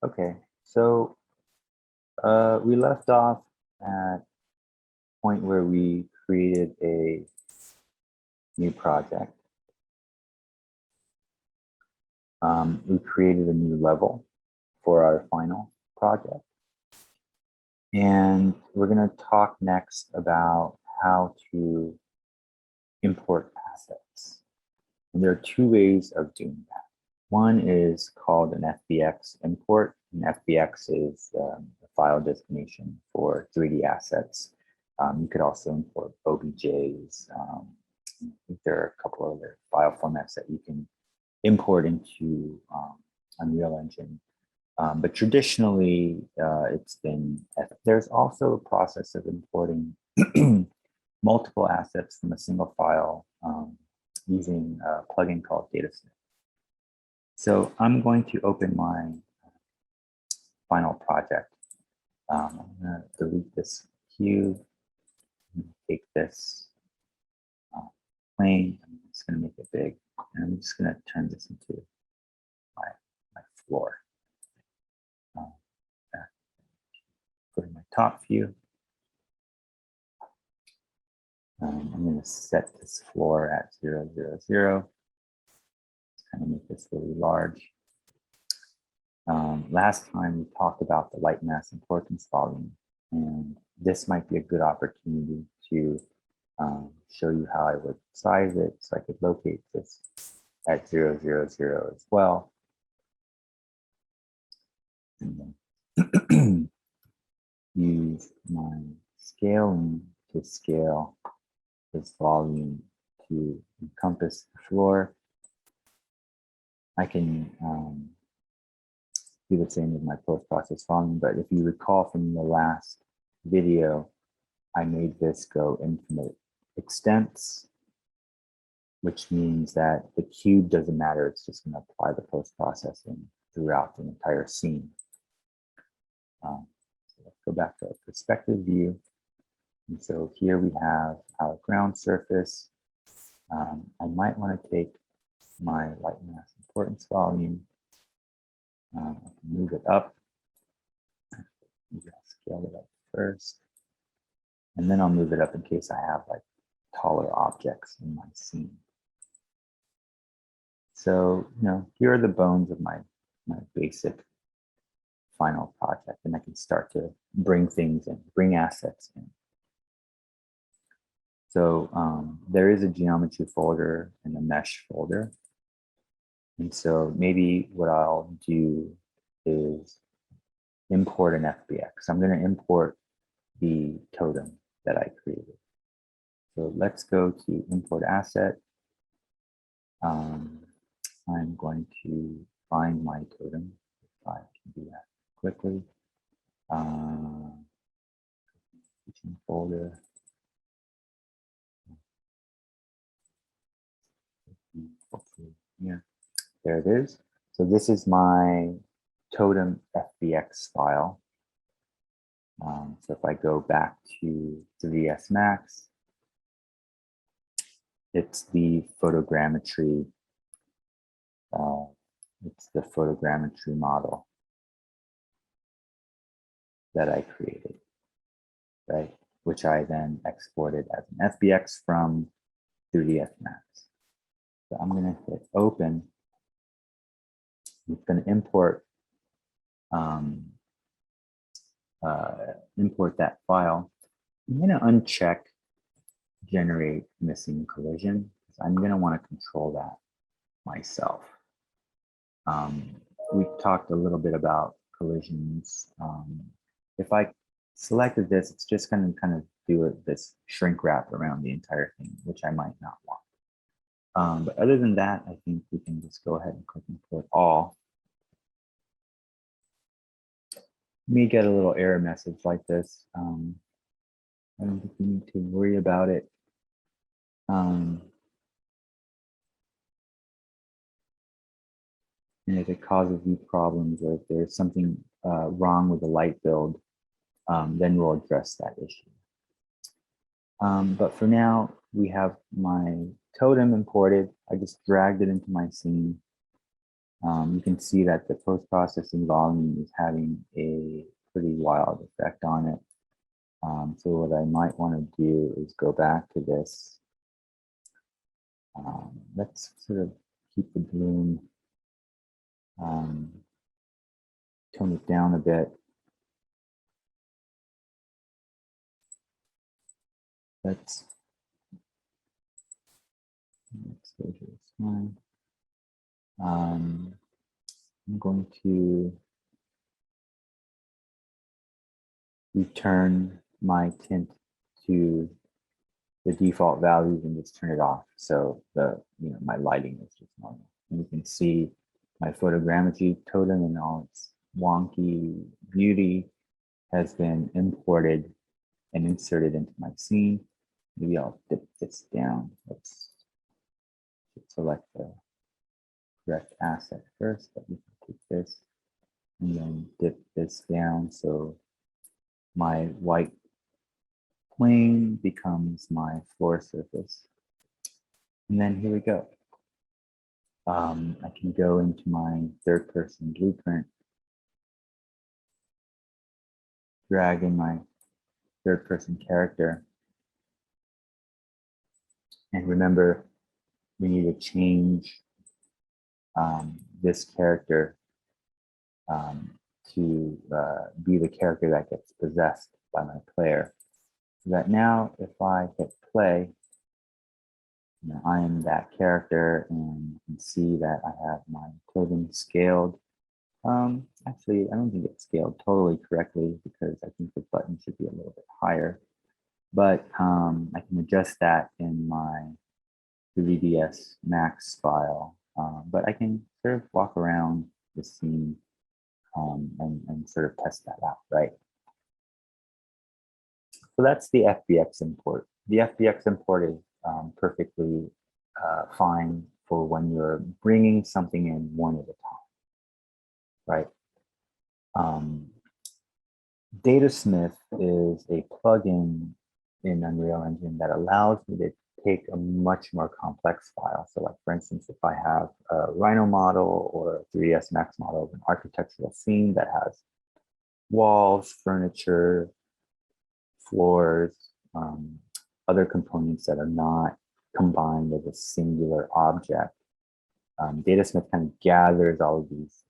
Okay, so we left off at a point where we created a new project. We created a new level for our final project. And we're going to talk next about how to import assets. And there are two ways of doing that. One is called an FBX import. And FBX is the file destination for 3D assets. You could also import OBJs. I think there are a couple other file formats that you can import into Unreal Engine. But traditionally, it's been, there's also a process of importing multiple assets from a single file using a plugin called Datasmith. So I'm going to open my final project. I'm going to delete this cube, take this plane, I'm just going to make it big, and I'm just going to turn this into my floor. Go to my top view. I'm going to set this floor at 0, 0, 0. Just kind of make this really large. Last time we talked about the light mass importance volume, and this might be a good opportunity to show you how I would size it, so I could locate this at 0, 0, 0 as well. And then use my scaling to scale this volume to encompass the floor. I can do the same with my post-process volume, but if you recall from the last video, I made this go infinite extents, which means that the cube doesn't matter. It's just going to apply the post-processing throughout the entire scene. So let's go back to our perspective view. And so here we have our ground surface. I might want to take my light mass importance volume, move it up. Maybe I'll scale it up first. And then I'll move it up in case I have like taller objects in my scene. So, here are the bones of my basic final project, and I can start to bring things in, bring assets in. So there is a geometry folder and a mesh folder. And so maybe what I'll do is import an FBX. I'm going to import the totem that I created. So let's go to import asset. I'm going to find my totem, if I can do that quickly. Folder. Yeah, there it is. So this is my totem FBX file. So if I go back to 3ds Max, it's the photogrammetry. It's the photogrammetry model that I created, right? Which I then exported as an FBX from 3ds Max. So I'm going to hit open. It's going to import import that file. I'm going to uncheck generate missing collision, because I'm going to want to control that myself. We talked a little bit about collisions. If I selected this, it's just going to kind of do this shrink wrap around the entire thing, which I might not want. But other than that, I think we can just go ahead and click import all. You may get a little error message like this. I don't think you need to worry about it. And if it causes you problems, or if there's something wrong with the light build, then we'll address that issue. But for now, we have my totem imported. I just dragged it into my scene. You can see that the post-processing volume is having a pretty wild effect on it. So what I might want to do is go back to this. Let's sort of keep the bloom, tone it down a bit. Exposure is fine. I'm going to return my tint to the default values and just turn it off. So my lighting is just normal. And you can see my photogrammetry totem and all its wonky beauty has been imported and inserted into my scene. Maybe I'll dip this down. Let's select the correct asset first, but we can take this and then dip this down. So my white plane becomes my floor surface. And then here we go. I can go into my third person blueprint, drag in my third person character. And remember, we need to change this character to be the character that gets possessed by my player. So that now if I hit play, I am that character, and you can see that I have my totem scaled. Actually, I don't think it's scaled totally correctly because I think the button should be a little bit higher, but I can adjust that in my 3ds Max file. But I can sort of walk around the scene and sort of test that out, right? So that's the FBX import. The FBX import is perfectly fine for when you're bringing something in one at a time, right? Datasmith is a plugin in Unreal Engine that allows me to take a much more complex file. So like, for instance, if I have a Rhino model or a 3ds Max model of an architectural scene that has walls, furniture, floors, other components that are not combined as a singular object, Datasmith kind of gathers all of these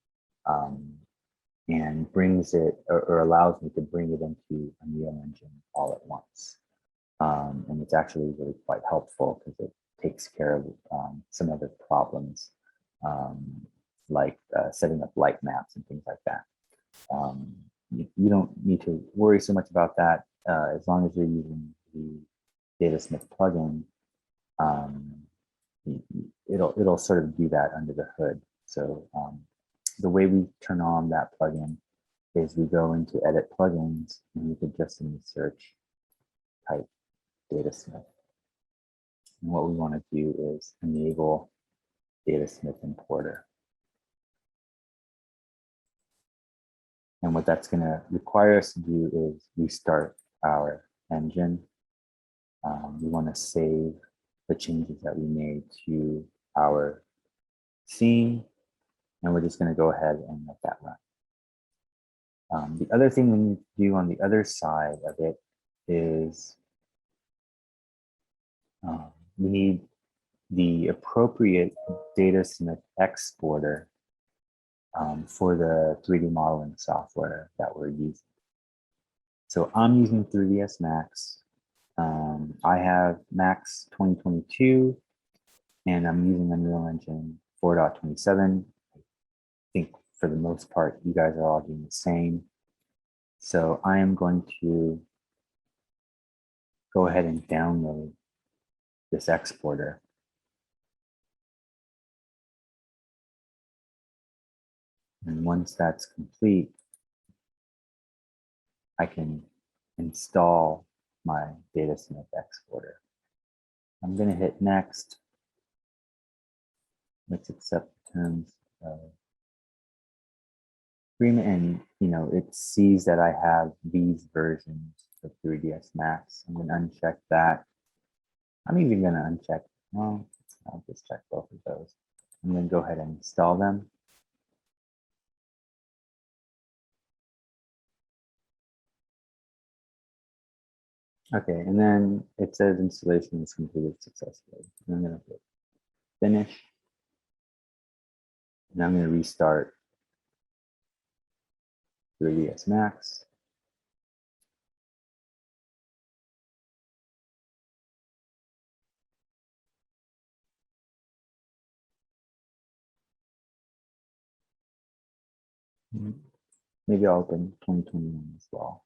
and brings it or allows me to bring it into Unreal Engine all at once. And it's actually really quite helpful because it takes care of some other problems like setting up light maps and things like that. You don't need to worry so much about that as long as you're using the Datasmith plugin. It'll sort of do that under the hood. So the way we turn on that plugin is we go into edit plugins and we could just in the search type Datasmith. And what we want to do is enable Datasmith Importer. And what that's going to require us to do is restart our engine. We want to save the changes that we made to our scene, and we're just going to go ahead and let that run. The other thing we need to do on the other side of it is we need the appropriate Datasmith exporter for the 3D modeling software that we're using. So I'm using 3ds Max. I have Max 2022, and I'm using Unreal Engine 4.27. I think for the most part, you guys are all doing the same. So I am going to go ahead and download this exporter. And once that's complete, I can install my Datasmith exporter. I'm going to hit next. Let's accept the terms of agreement, and it sees that I have these versions of 3ds Max. I'm going to uncheck that. I'm even going to uncheck, well, I'll just check both of those. I'm going to go ahead and install them. Okay, and then it says installation is completed successfully. And I'm going to hit finish. And I'm going to restart 3ds Max. Maybe I'll open 2021 as well.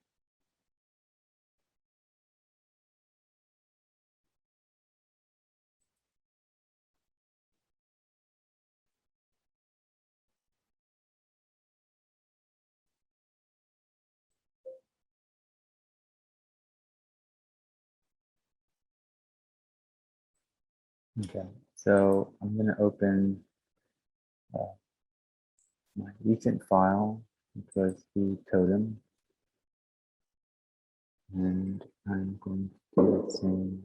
Okay, so I'm going to open my recent file, which was the totem, and I'm going to do the same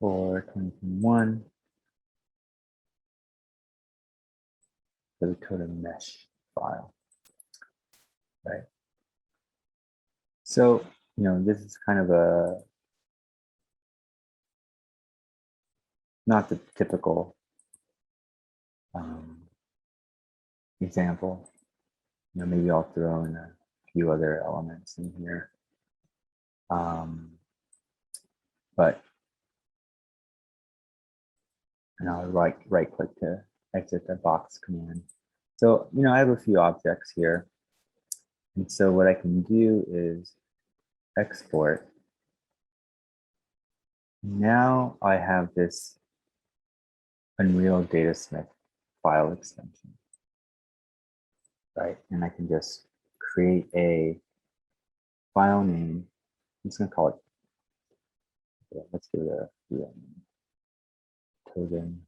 for 2021 for the totem mesh file, right? So, this is kind of not the typical example. Maybe I'll throw in a few other elements in here. But and I'll right click to exit the box command. So, I have a few objects here. And so what I can do is export. Now I have this Unreal Datasmith file extension, right? And I can just create a file name. I'm just going to call it, let's give it a real name, totem,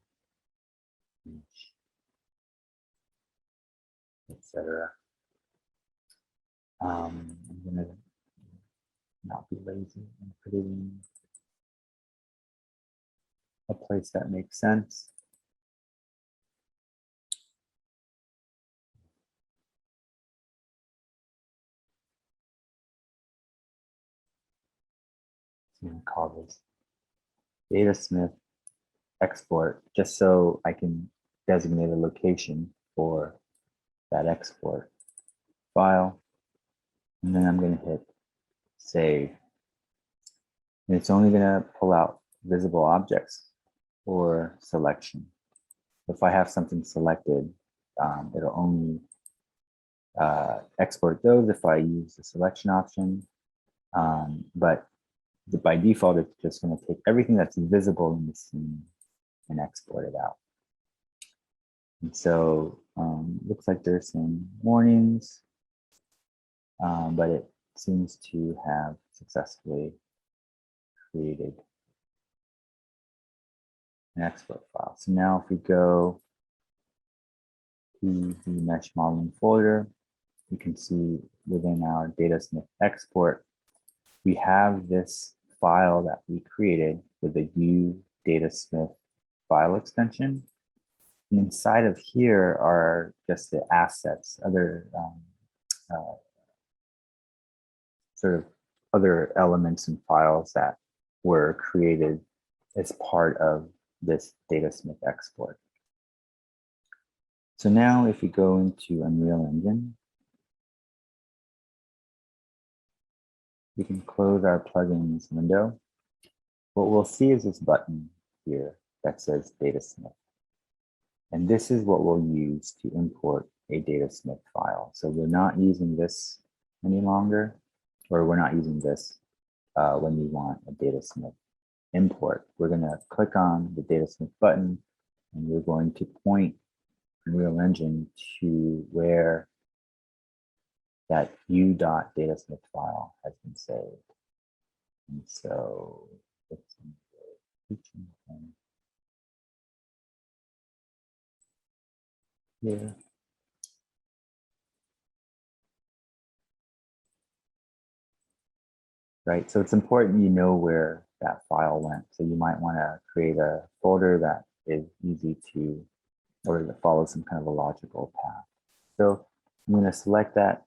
etc. I'm going to not be lazy and put it in a place that makes sense. I'm going to call this Datasmith export, just so I can designate a location for that export file. And then I'm going to hit save. And it's only going to pull out visible objects or selection. If I have something selected, it'll only export those if I use the selection option. But by default, it's just going to take everything that's visible in the scene and export it out. And so looks like there's some warnings, but it seems to have successfully created an export file. So now if we go to the mesh modeling folder, you can see within our Datasmith export, we have this file that we created with the U Datasmith file extension. And inside of here are just the assets, other sort of other elements and files that were created as part of this Datasmith export. So now if we go into Unreal Engine, we can close our plugins window. What we'll see is this button here that says Datasmith. And this is what we'll use to import a Datasmith file. So we're not using this any longer, or we're not using this when we want a Datasmith import. We're going to click on the Datasmith button, and we're going to point Unreal Engine to where that u.datasmith file has been saved. And so it's in the teaching thing here. Right, so it's important you know where that file went. So you might want to create a folder that is easy to, or that follows some kind of a logical path. So I'm going to select that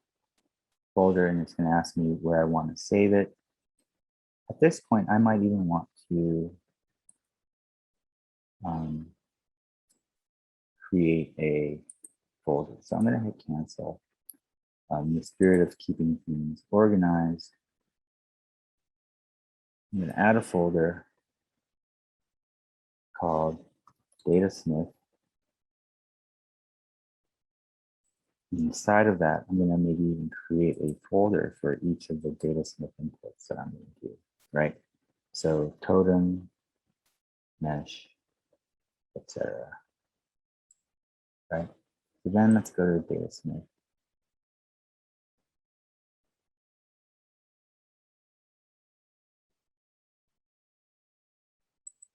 folder and it's going to ask me where I want to save it. At this point, I might even want to create a folder. So I'm going to hit cancel. In the spirit of keeping things organized, I'm going to add a folder called Datasmith. Inside of that, I'm going to maybe even create a folder for each of the Datasmith inputs that I'm going to do, right? So totem, mesh, etc. Right? So then let's go to Datasmith.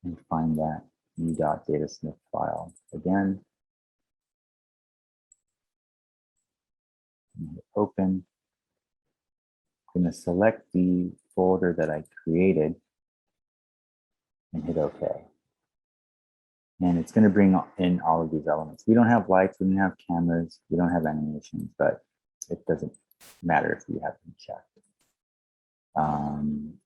And find that u.datasmith file again. Open. I'm going to select the folder that I created and hit OK. And it's going to bring in all of these elements. We don't have lights, we don't have cameras, we don't have animations, but it doesn't matter if we have them checked.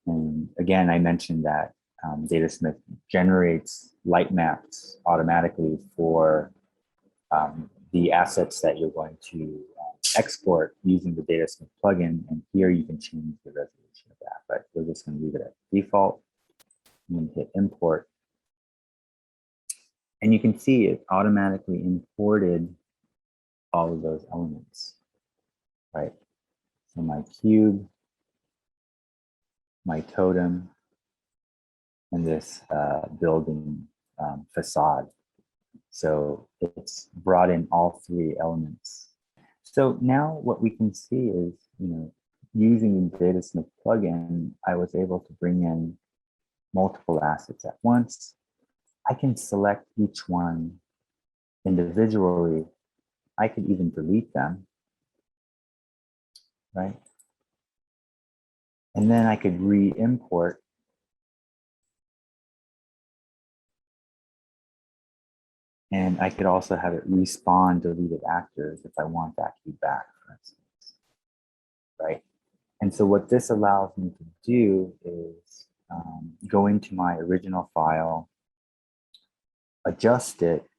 And again, I mentioned that Datasmith generates light maps automatically for the assets that you're going to export using the Datasmith plugin. And here you can change the resolution of that, but we're just going to leave it at default. I'm going to hit import. And you can see it automatically imported all of those elements, right? So my cube, my totem, and this building facade. So it's brought in all three elements. So now what we can see is, using the Datasmith plugin, I was able to bring in multiple assets at once. I can select each one individually. I could even delete them, right? And then I could re-import. And I could also have it respawn deleted actors if I want that key back, for instance, right? And so what this allows me to do is go into my original file, adjust it,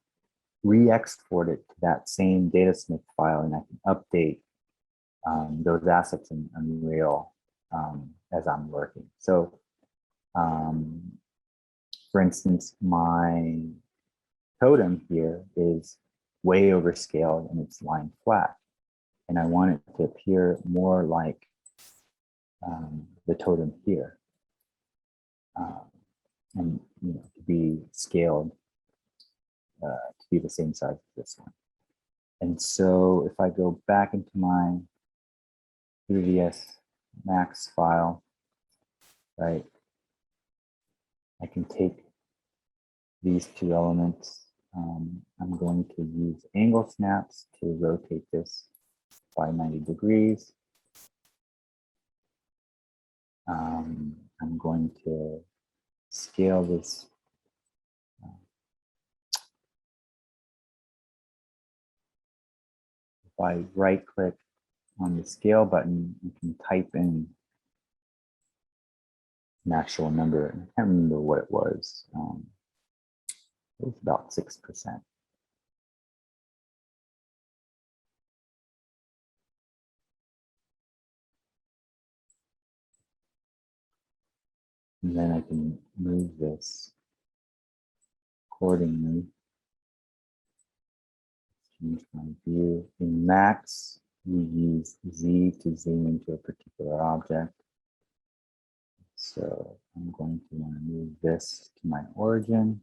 re-export it to that same Datasmith file, and I can update those assets in Unreal as I'm working. So for instance, my totem here is way overscaled and it's lying flat. And I want it to appear more like the totem here. And to be scaled to be the same size as this one. And so if I go back into my 3ds Max file, right, I can take these two elements. I'm going to use angle snaps to rotate this by 90 degrees. I'm going to scale this if I right click on the scale button, you can type in an actual number. I can't remember what it was. It was about 6%. And then I can move this accordingly. Change my view. In Max, we use Z to zoom into a particular object. So I'm going to want to move this to my origin.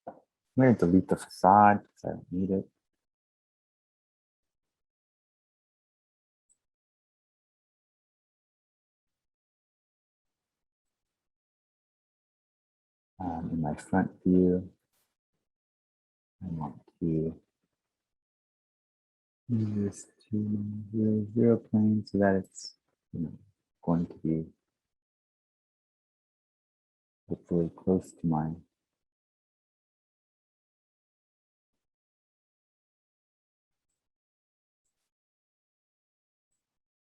I'm going to delete the facade because I don't need it. In my front view, I want to move this to 0, plane so that it's going to be hopefully close to mine.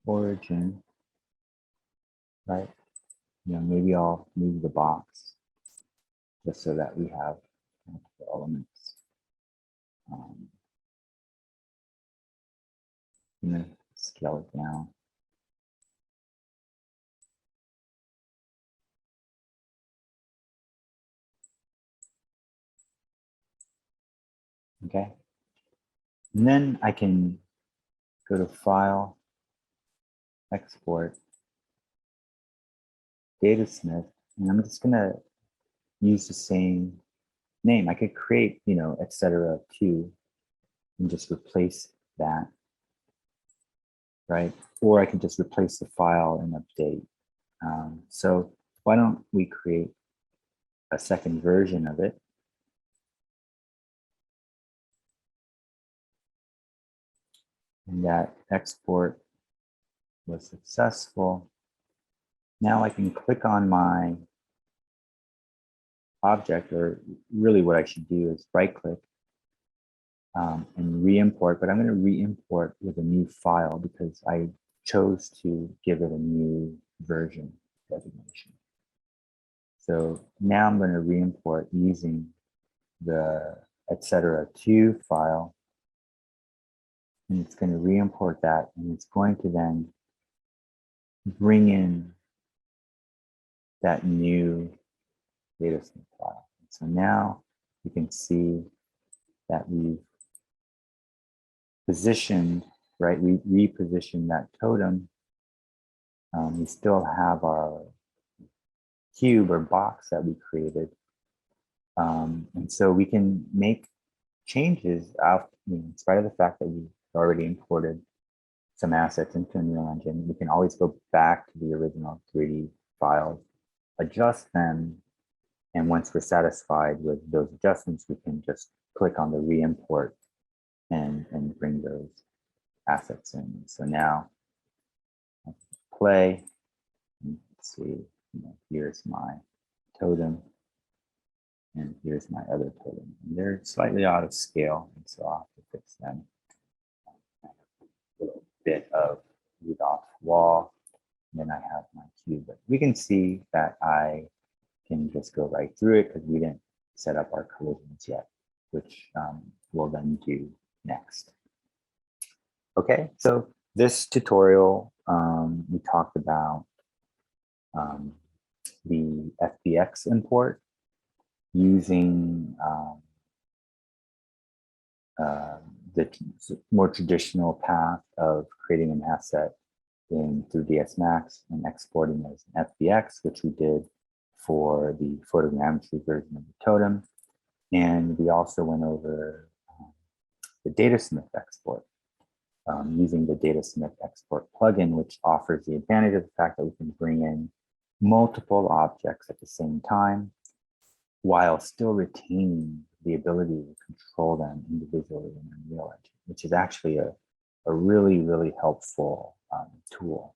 origin, right? Maybe I'll move the box just so that we have multiple elements. I'm gonna scale it down. Okay. And then I can go to File, Export, Datasmith, and I'm just gonna use the same name. I could create, etc. too, and just replace that, right? Or I can just replace the file and update. So why don't we create a second version of it? And that export was successful. Now I can click on my object, or really what I should do is right click and re-import, but I'm going to re-import with a new file because I chose to give it a new version designation. So now I'm going to re-import using the etc.2 file, and it's going to re-import that, and it's going to then bring in that new Datasmith file. So now you can see that we've positioned, right? We repositioned that totem. We still have our cube or box that we created. And so we can make changes out, in spite of the fact that we've already imported some assets into Unreal Engine. We can always go back to the original 3D files, adjust them, and once we're satisfied with those adjustments, we can just click on the re-import and bring those assets in. So now, play. Let's see. Here's my totem, and here's my other totem. And they're slightly out of scale, and so I'll have to fix them. A little bit of root off wall. And then I have my cube, but we can see that I can just go right through it because we didn't set up our collisions yet, which we'll then do next. Okay, so this tutorial, we talked about the FBX import using the more traditional path of creating an asset through DS Max and exporting as an FBX, which we did for the photogrammetry version of the totem. And we also went over the Datasmith export using the Datasmith export plugin, which offers the advantage of the fact that we can bring in multiple objects at the same time while still retaining the ability to control them individually in Unreal Engine, which is actually a really, really helpful tool.